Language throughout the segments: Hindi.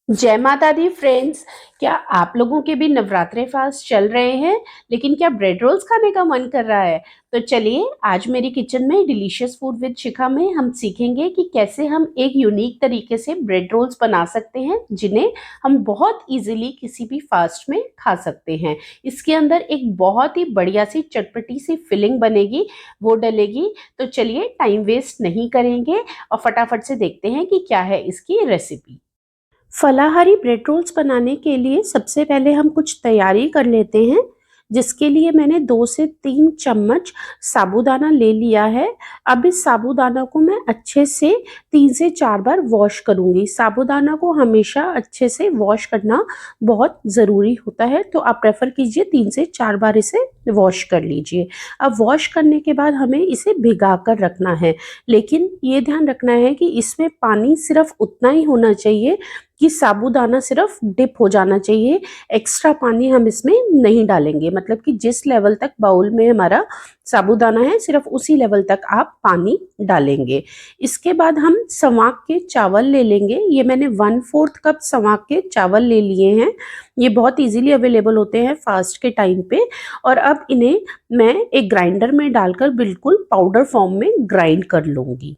जय माता दी फ्रेंड्स। क्या आप लोगों के भी नवरात्रे फास्ट चल रहे हैं? लेकिन क्या ब्रेड रोल्स खाने का मन कर रहा है? तो चलिए आज मेरी किचन में डिलीशियस फूड विद शिखा में हम सीखेंगे कि कैसे हम एक यूनिक तरीके से ब्रेड रोल्स बना सकते हैं जिन्हें हम बहुत इजीली किसी भी फास्ट में खा सकते हैं। इसके अंदर एक बहुत ही बढ़िया सी चटपटी सी फिलिंग बनेगी, वो डलेगी। तो चलिए टाइम वेस्ट नहीं करेंगे और फटाफट से देखते हैं कि क्या है इसकी रेसिपी। फलाहारी ब्रेड रोल्स बनाने के लिए सबसे पहले हम कुछ तैयारी कर लेते हैं, जिसके लिए मैंने 2 से 3 चम्मच साबूदाना ले लिया है। अब इस साबूदाना को मैं अच्छे से 3 से 4 बार वॉश करूँगी। साबूदाना को हमेशा अच्छे से वॉश करना बहुत ज़रूरी होता है, तो आप प्रेफ़र कीजिए 3 से 4 बार इसे वॉश कर लीजिए। अब वॉश करने के बाद हमें इसे भिगा कर रखना है, लेकिन ये ध्यान रखना है कि इसमें पानी सिर्फ़ उतना ही होना चाहिए कि साबूदाना सिर्फ डिप हो जाना चाहिए। एक्स्ट्रा पानी हम इसमें नहीं डालेंगे, मतलब कि जिस लेवल तक बाउल में हमारा साबूदाना है सिर्फ उसी लेवल तक आप पानी डालेंगे। इसके बाद हम सवांक के चावल ले लेंगे। ये मैंने 1/4 कप सवांक के चावल ले लिए हैं। ये बहुत इजीली अवेलेबल होते हैं फास्ट के टाइम पे। और अब इन्हें मैं एक ग्राइंडर में डालकर बिल्कुल पाउडर फॉर्म में ग्राइंड कर लूँगी।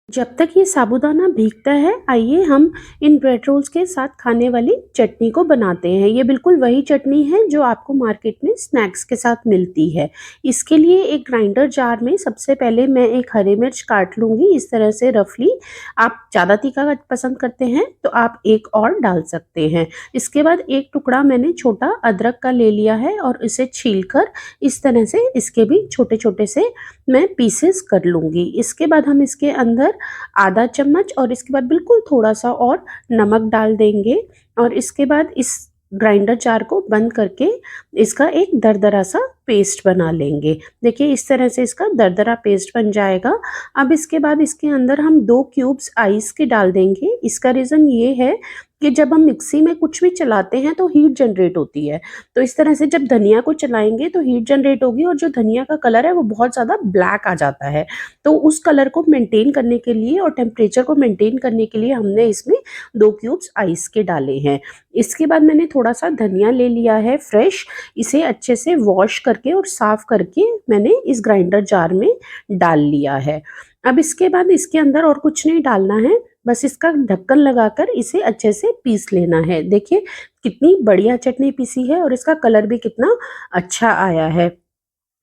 जब तक ये साबूदाना भीगता है, आइए हम इन ब्रेड रोल्स के साथ खाने वाली चटनी को बनाते हैं। ये बिल्कुल वही चटनी है जो आपको मार्केट में स्नैक्स के साथ मिलती है। इसके लिए एक ग्राइंडर जार में सबसे पहले मैं एक हरी मिर्च काट लूँगी इस तरह से रफली। आप ज़्यादा तीखा पसंद करते हैं तो आप एक और डाल सकते हैं। इसके बाद एक टुकड़ा मैंने छोटा अदरक का ले लिया है और इसे छीलकर इस तरह से इसके भी छोटे-छोटे से मैं पीसेस कर लूँगी। इसके बाद हम इसके अंदर आधा चम्मच और इसके बाद बिल्कुल थोड़ा-सा और नमक डाल देंगे और इसके बाद इस ग्राइंडर जार को बंद करके इसका एक दरदरा सा पेस्ट बना लेंगे। देखिए इस तरह से इसका दरदरा पेस्ट बन जाएगा। अब इसके बाद इसके अंदर हम 2 क्यूब्स आइस के डाल देंगे। इसका रीज़न ये है कि जब हम मिक्सी में कुछ भी चलाते हैं तो हीट जनरेट होती है। तो इस तरह से जब धनिया को चलाएँगे तो हीट जनरेट होगी और जो धनिया का कलर है वो बहुत ज़्यादा ब्लैक आ जाता है। तो उस कलर को मेंटेन करने के लिए और टेम्परेचर को मेंटेन करने के लिए हमने इसमें 2 क्यूब्स आइस के डाले हैं। इसके बाद मैंने थोड़ा-सा धनिया ले लिया है फ्रेश, इसे अच्छे से वॉश करके और साफ करके मैंने इस ग्राइंडर जार में डाल लिया है। अब इसके बाद इसके अंदर और कुछ नहीं डालना है, बस इसका ढक्कन लगाकर इसे अच्छे से पीस लेना है। देखिए कितनी बढ़िया चटनी पीसी है और इसका कलर भी कितना अच्छा आया है।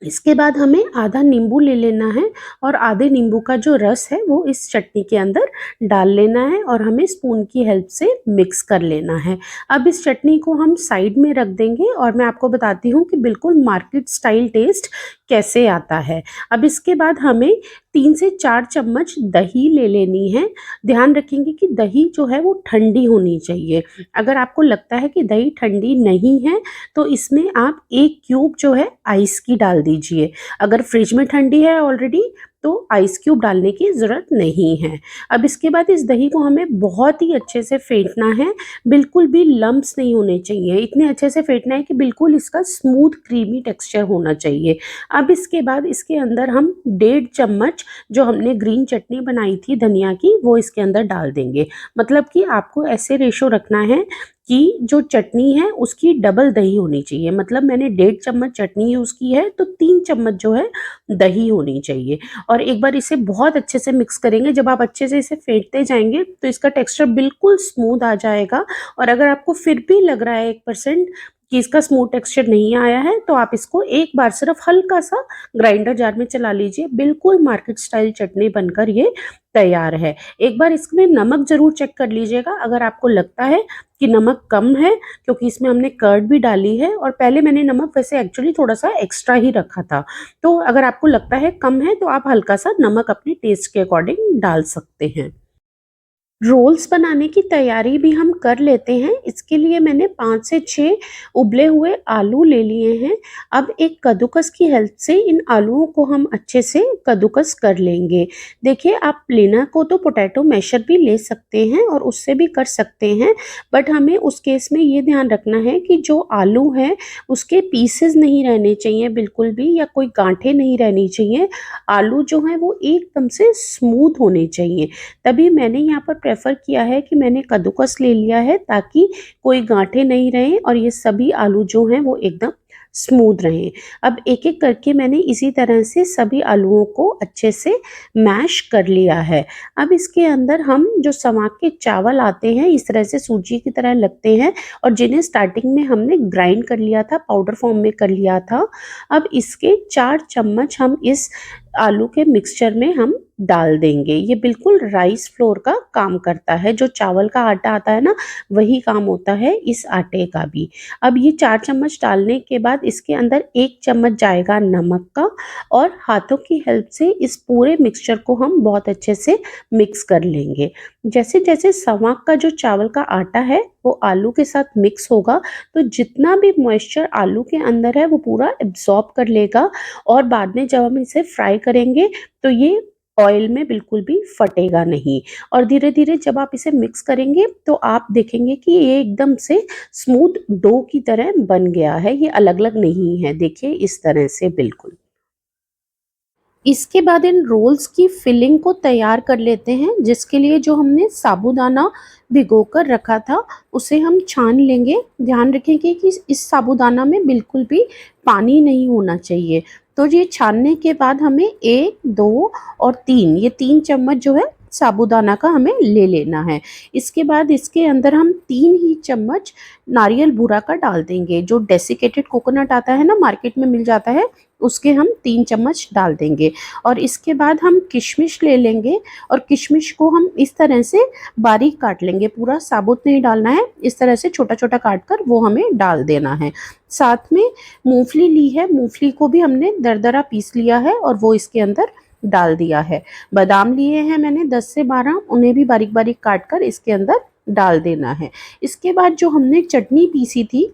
इसके बाद हमें आधा नींबू ले लेना है और आधे नींबू का जो रस है वो इस चटनी के अंदर डाल लेना है और हमें स्पून की हेल्प से मिक्स कर लेना है। अब इस चटनी को हम साइड में रख देंगे और मैं आपको बताती हूँ कि बिल्कुल मार्केट स्टाइल टेस्ट कैसे आता है। अब इसके बाद हमें 3 से 4 चम्मच दही ले लेनी है। ध्यान रखेंगे कि दही जो है वो ठंडी होनी चाहिए। अगर आपको लगता है कि दही ठंडी नहीं है तो इसमें आप 1 क्यूब जो है आइस की डाल दीजिए। अगर फ्रिज में ठंडी है ऑलरेडी तो आइस क्यूब डालने की ज़रूरत नहीं है। अब इसके बाद इस दही को हमें बहुत ही अच्छे से फेंटना है, बिल्कुल भी लम्प्स नहीं होने चाहिए। इतने अच्छे से फेंटना है कि बिल्कुल इसका स्मूथ क्रीमी टेक्सचर होना चाहिए। अब इसके बाद इसके अंदर हम 1.5 चम्मच जो हमने ग्रीन चटनी बनाई थी धनिया की वो इसके अंदर डाल देंगे। मतलब कि आपको ऐसे रेशो रखना है कि जो चटनी है उसकी डबल दही होनी चाहिए। मतलब मैंने 1.5 चम्मच चटनी यूज़ की है तो 3 चम्मच जो है दही होनी चाहिए। और एक बार इसे बहुत अच्छे से मिक्स करेंगे। जब आप अच्छे से इसे फेंटते जाएँगे तो इसका टेक्सचर बिल्कुल स्मूथ आ जाएगा। और अगर आपको फिर भी लग रहा है 1% कि इसका स्मूथ टेक्सचर नहीं आया है तो आप इसको एक बार सिर्फ हल्का-सा ग्राइंडर जार में चला लीजिए। बिल्कुल मार्केट स्टाइल चटनी बनकर ये तैयार है। एक बार इसमें नमक ज़रूर चेक कर लीजिएगा अगर आपको लगता है कि नमक कम है, क्योंकि इसमें हमने कर्ड भी डाली है और पहले मैंने नमक वैसे एक्चुअली थोड़ा-सा एक्स्ट्रा ही रखा था। तो अगर आपको लगता है कम है तो आप हल्का-सा नमक अपने टेस्ट के अकॉर्डिंग डाल सकते हैं। रोल्स बनाने की तैयारी भी हम कर लेते हैं। इसके लिए मैंने 5 से 6 उबले हुए आलू ले लिए हैं। अब एक कद्दूकस की हेल्प से इन आलूओं को हम अच्छे से कद्दूकस कर लेंगे। देखिए आप लेना को तो पोटैटो मैशर भी ले सकते हैं और उससे भी कर सकते हैं, बट हमें उस केस में ये ध्यान रखना है कि जो आलू हैं उसके पीसेस नहीं रहने चाहिए बिल्कुल भी, या कोई गाँठें नहीं रहनी चाहिए। आलू जो हैं वो एकदम से स्मूथ होने चाहिए। तभी मैंने यहाँ पर प्रेफ़र किया है कि मैंने कद्दूकस ले लिया है ताकि कोई गाँठें नहीं रहें और ये सभी आलू जो हैं वो एकदम स्मूथ रहें। अब एक-एक करके मैंने इसी तरह से सभी आलूओं को अच्छे से मैश कर लिया है। अब इसके अंदर हम जो समा के चावल आते हैं इस तरह से सूजी की तरह लगते हैं और जिन्हें स्टार्टिंग में हमने ग्राइंड कर लिया था, पाउडर फॉर्म में कर लिया था। अब इसके 4 चम्मच हम इस आलू के मिक्सचर में हम डाल देंगे। ये बिल्कुल राइस फ्लोर का काम करता है, जो चावल का आटा आता है ना, वही काम होता है इस आटे का भी। अब ये 4 चम्मच डालने के बाद इसके अंदर 1 चम्मच जाएगा नमक का और हाथों की हेल्प से इस पूरे मिक्सचर को हम बहुत अच्छे से मिक्स कर लेंगे। जैसे-जैसे समा का जो चावल का आटा है, वो आलू के साथ मिक्स होगा, तो जितना भी मॉइस्चर आलू के अंदर है, वो पूरा एब्ज़ॉर्ब कर लेगा और बाद में जब हम इसे फ्राई करेंगे, तो ये ऑयल में बिल्कुल भी फटेगा नहीं और धीरे-धीरे जब आप इसे मिक्स करेंगे, तो आप देखेंगे कि ये एकदम से स्मूथ डो की तरह बन गया है, ये अलग-अलग नहीं है। देखिए इस तरह से बिल्कुल। इसके बाद इन रोल्स की फिलिंग को तैयार कर लेते हैं, जिसके लिए जो हमने साबूदाना भिगोकर रखा था, उसे हम छान लेंगे। ध्यान रखेंगे कि इस साबूदाना में बिल्कुल भी पानी नहीं होना चाहिए। तो ये छानने के बाद हमें 1, 2 और 3 ये 3 चम्मच जो है साबूदाना का हमें ले लेना है। इसके बाद इसके अंदर हम 3 ही चम्मच नारियल बूरा का डाल देंगे। जो डेसिकेटेड कोकोनट आता है ना, मार्केट में मिल जाता है, उसके हम 3 चम्मच डाल देंगे और इसके बाद हम किशमिश ले लेंगे और किशमिश को हम इस तरह से बारीक काट लेंगे। पूरा साबुत नहीं डालना है, इस तरह से छोटा-छोटा काट कर वो हमें डाल देना है। साथ में मूँगफली ली है, मूँगफली को भी हमने दरदरा पीस लिया है और वो इसके अंदर डाल दिया है। बादाम लिए हैं मैंने 10 से 12, उन्हें भी बारीक-बारीक काट कर इसके अंदर डाल देना है। इसके बाद जो हमने चटनी पीसी थी,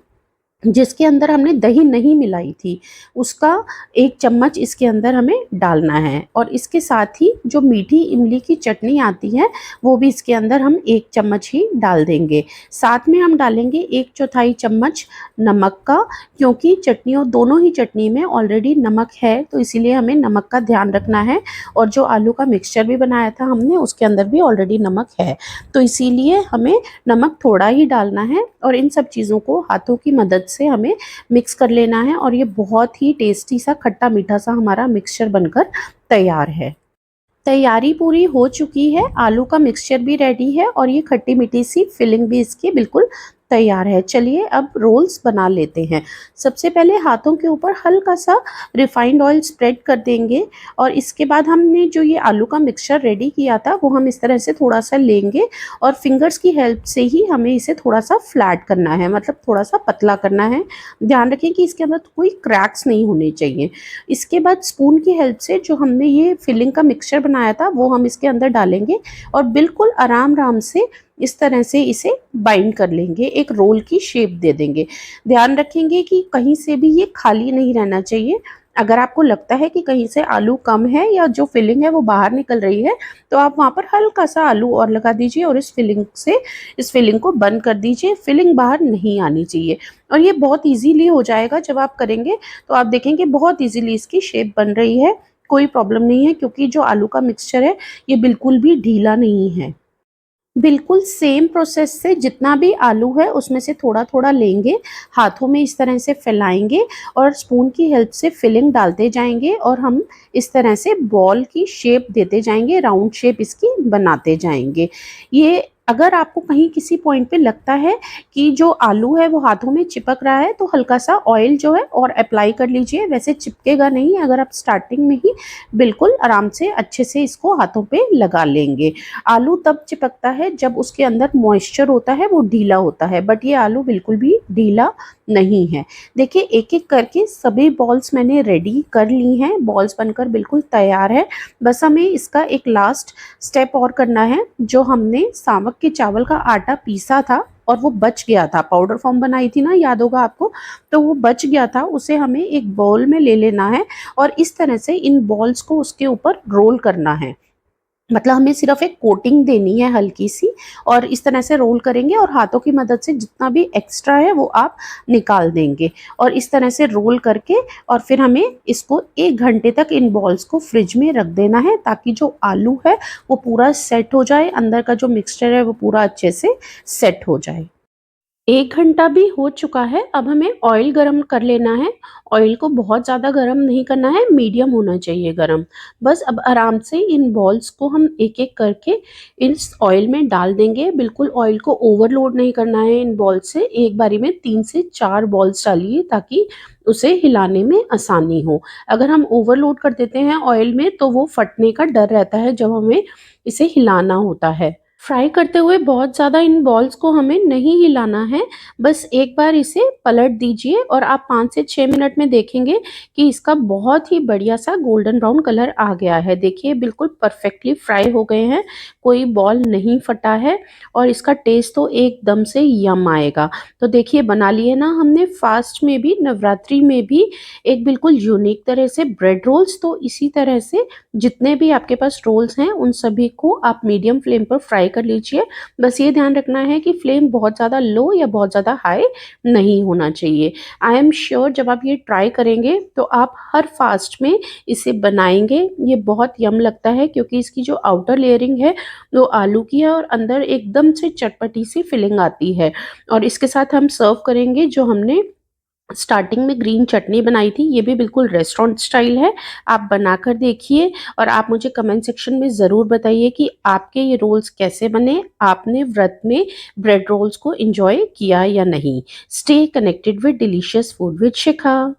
जिसके अंदर हमने दही नहीं मिलाई थी, उसका 1 चम्मच इसके अंदर हमें डालना है और इसके साथ ही जो मीठी इमली की चटनी आती है, वो भी इसके अंदर हम 1 चम्मच ही डाल देंगे। साथ में हम डालेंगे 1/4 चम्मच नमक का, क्योंकि चटनियों दोनों ही चटनी में ऑलरेडी नमक है, तो इसीलिए हमें नमक का ध्यान रखना है और जो आलू का मिक्सचर भी बनाया था हमने, उसके अंदर भी ऑलरेडी नमक है, तो इसीलिए हमें नमक थोड़ा ही डालना है और इन सब चीज़ों को हाथों की मदद से हमें मिक्स कर लेना है और ये बहुत ही टेस्टी सा खट्टा मीठा सा हमारा मिक्सचर बनकर तैयार है। तैयारी पूरी हो चुकी है, आलू का मिक्सचर भी रेडी है और ये खट्टी मीठी सी फिलिंग भी इसकी बिल्कुल तैयार है। चलिए अब रोल्स बना लेते हैं। सबसे पहले हाथों के ऊपर हल्का सा रिफाइंड ऑयल स्प्रेड कर देंगे और इसके बाद हमने जो ये आलू का मिक्सचर रेडी किया था, वो हम इस तरह से थोड़ा सा लेंगे और फिंगर्स की हेल्प से ही हमें इसे थोड़ा सा फ्लैट करना है, मतलब थोड़ा सा पतला करना है। ध्यान रखें कि इसके अंदर कोई क्रैक्स नहीं होने चाहिए। इसके बाद स्पून की हेल्प से जो हमने ये फिलिंग का मिक्सचर बनाया था, वो हम इसके अंदर डालेंगे और बिल्कुल आराम-आराम से इस तरह से इसे बाइंड कर लेंगे, एक रोल की शेप दे देंगे। ध्यान रखेंगे कि कहीं से भी ये खाली नहीं रहना चाहिए। अगर आपको लगता है कि कहीं से आलू कम है या जो फिलिंग है वो बाहर निकल रही है, तो आप वहाँ पर हल्का-सा आलू और लगा दीजिए और इस फिलिंग को बंद कर दीजिए। फिलिंग बाहर नहीं आनी चाहिए और ये बहुत ईज़िली हो जाएगा जब आप करेंगे, तो आप देखेंगे बहुत ईज़िली इसकी शेप बन रही है, कोई प्रॉब्लम नहीं है क्योंकि जो आलू का मिक्सचर है, ये बिल्कुल भी ढीला नहीं है। बिल्कुल सेम प्रोसेस से जितना भी आलू है उसमें से थोड़ा-थोड़ा लेंगे, हाथों में इस तरह से फैलाएँगे और स्पून की हेल्प से फिलिंग डालते जाएँगे और हम इस तरह से बॉल की शेप देते जाएँगे, राउंड शेप इसकी बनाते जाएँगे। ये अगर आपको कहीं किसी पॉइंट पे लगता है कि जो आलू है वो हाथों में चिपक रहा है, तो हल्का-सा ऑयल जो है और अप्लाई कर लीजिए, वैसे चिपकेगा नहीं अगर आप स्टार्टिंग में ही बिल्कुल आराम से अच्छे से इसको हाथों पे लगा लेंगे। आलू तब चिपकता है जब उसके अंदर मॉइस्चर होता है, वो ढीला होता है, बट ये आलू बिल्कुल भी ढीला नहीं है। देखिए एक-एक करके सभी बॉल्स मैंने रेडी कर ली हैं, बॉल्स बनकर बिल्कुल तैयार है। बस हमें इसका एक लास्ट स्टेप और करना है, जो हमने सामक के चावल का आटा पीसा था और वो बच गया था, पाउडर फॉर्म बनाई थी ना, याद होगा आपको, तो वो बच गया था, उसे हमें एक बाउल में ले लेना है और इस तरह से इन बॉल्स को उसके ऊपर रोल करना है। मतलब हमें सिर्फ एक कोटिंग देनी है हल्की सी, और इस तरह से रोल करेंगे और हाथों की मदद से जितना भी एक्स्ट्रा है वो आप निकाल देंगे। और इस तरह से रोल करके और फिर हमें इसको 1 घंटे तक इन बॉल्स को फ्रिज में रख देना है, ताकि जो आलू है वो पूरा सेट हो जाए, अंदर का जो मिक्सचर है वो पूरा अच्छे से सेट हो जाए। 1 घंटा भी हो चुका है, अब हमें ऑयल गरम कर लेना है। ऑयल को बहुत ज़्यादा गरम नहीं करना है, मीडियम होना चाहिए गरम। बस अब आराम से इन बॉल्स को हम एक-एक करके इस ऑयल में डाल देंगे। बिल्कुल ऑयल को ओवरलोड नहीं करना है इन बॉल्स से, एक बारी में 3 से 4 बॉल्स डालिए ताकि उसे हिलाने में आसानी हो। अगर हम ओवरलोड कर देते हैं ऑयल में तो वो फटने का डर रहता है जब हमें इसे हिलाना होता है। फ्राई करते हुए बहुत ज़्यादा इन बॉल्स को हमें नहीं हिलाना है, बस एक बार इसे पलट दीजिए और आप 5 से 6 मिनट में देखेंगे कि इसका बहुत ही बढ़िया-सा गोल्डन ब्राउन कलर आ गया है। देखिए बिल्कुल परफेक्टली फ्राई हो गए हैं, कोई बॉल नहीं फटा है और इसका टेस्ट तो एकदम से यम आएगा। तो देखिए बना लिए ना हमने फास्ट में भी, नवरात्रि में भी एक बिल्कुल यूनिक तरह से ब्रेड रोल्स। तो इसी तरह से जितने भी आपके पास रोल्स हैं उन सभी को आप मीडियम फ्लेम पर फ्राई कर लीजिए। बस ये ध्यान रखना है कि फ्लेम बहुत ज़्यादा लो या बहुत ज़्यादा हाई नहीं होना चाहिए। आई एम श्योर जब आप ये ट्राई करेंगे तो आप हर फास्ट में इसे बनाएँगे। ये बहुत यम लगता है क्योंकि इसकी जो आउटर लेयरिंग है वो आलू की है और अंदर एकदम से चटपटी सी फिलिंग आती है। और इसके साथ हम सर्व करेंगे जो हमने स्टार्टिंग में ग्रीन चटनी बनाई थी, ये भी बिल्कुल रेस्टोरेंट स्टाइल है। आप बनाकर देखिए और आप मुझे कमेंट सेक्शन में ज़रूर बताइए कि आपके ये रोल्स कैसे बने, आपने व्रत में ब्रेड रोल्स को एन्जॉय किया या नहीं। Stay connected with delicious food with Shikha.